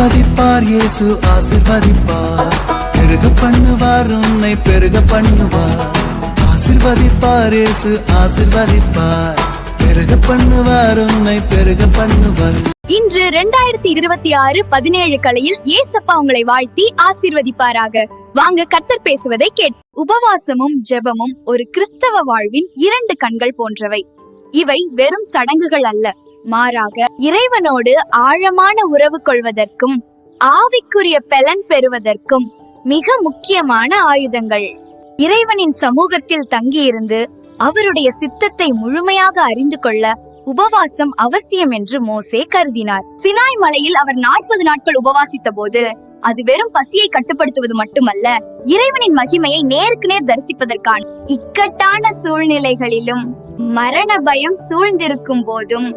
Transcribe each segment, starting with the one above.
ஆசிர்வதிப்பார் இயேசு ஆசிர்வதிப்பார், பெருக பண்ணுவார் உன்னை பெருக பண்ணுவார். ஆசிர்வதிப்பார் இயேசு ஆசிர்வதிப்பார், பெருக பண்ணுவார் உன்னை பெருக பண்ணுவார். இன்று 2026 17 கலையில் ஏசப்பா உங்களை வாழ்த்தி ஆசீர்வதிப்பாராக. வாங்க கர்த்தர் பேசுவதை கேட். உபவாசமும் ஜெபமும் ஒரு கிறிஸ்தவ வாழ்வின் 2 கண்கள் போன்றவை. இவை வெறும் சடங்குகள் அல்ல, மாறாக இறைவனோடு ஆழமான உறவு கொள்வதற்கும் ஆவிக்குரிய பலன் பெறுவதற்கும் மிக முக்கியமான ஆயுதங்கள். இறைவனின் சமூகத்தில் தங்கியிருந்து அவருடைய சித்தத்தை முழுமையாக அறிந்து கொள்ள உபவாசம் அவசியம் என்று மோசே கருதினார். சினாய் மலையில் அவர் 40 நாட்கள் உபவாசித்த போது அது வெறும் பசியை கட்டுப்படுத்துவது மட்டுமல்ல, இறைவனின் மகிமையை நேருக்கு நேர் தரிசிப்பதற்கான இக்கட்டான சூழ்நிலைகளிலும் மரண பயம் சூழ்ந்திருக்கும் போதும்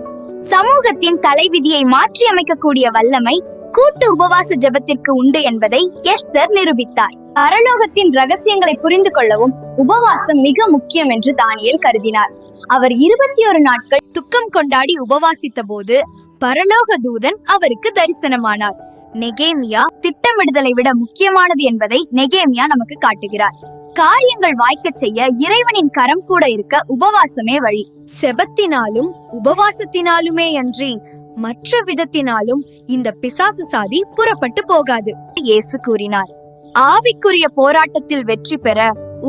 சமூகத்தின் தலைவிதியை மாற்றி அமைக்கக்கூடிய வல்லமை கூட்டு உபவாச ஜெபத்திற்கு உண்டு என்பதை எஸ்தர் நிரூபித்தார். பரலோகத்தின் ரகசியங்களை புரிந்து கொள்ளவும் உபவாசம் மிக முக்கியம் என்று தானியேல் கருதினார். அவர் 21 நாட்கள் துக்கம் கொண்டாடி உபவாசித்த போது பரலோக தூதன் அவருக்கு தரிசனமானார். நெகேமியா திட்டமிடுதலை விட முக்கியமானது என்பதை நெகேமியா நமக்கு காட்டுகிறார். காரியங்கள் வாய்க்க செய்ய இறைவனின் கரம் கூட இருக்க உபவாசமே வழி. செபத்தினாலும் உபவாசத்தினாலுமே அன்றி மற்ற விதத்தினாலும் இந்த பிசாசு சாதி புறப்பட்டு போகாது இயேசு கூறினார். ஆவிக்குரிய போராட்டத்தில் வெற்றி பெற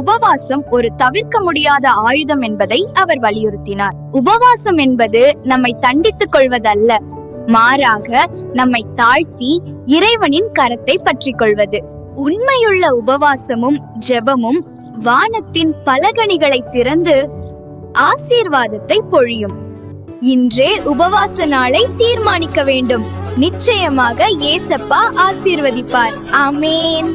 உபவாசம் ஒரு தவிர்க்க முடியாத ஆயுதம் என்பதை அவர் வலியுறுத்தினார். உபவாசம் என்பது நம்மை தண்டித்துக் கொள்வதல்ல, மாறாக நம்மை தாழ்த்தி இறைவனின் கரத்தை பற்றி கொள்வது. உண்மையுள்ள உபவாசமும் ஜெபமும் வானத்தின் பலகணிகளை திறந்து ஆசீர்வாதத்தை பொழியும். இன்றே உபவாச நாளை தீர்மானிக்க வேண்டும். நிச்சயமாக ஏசப்பா ஆசீர்வதிப்பார். ஆமேன்.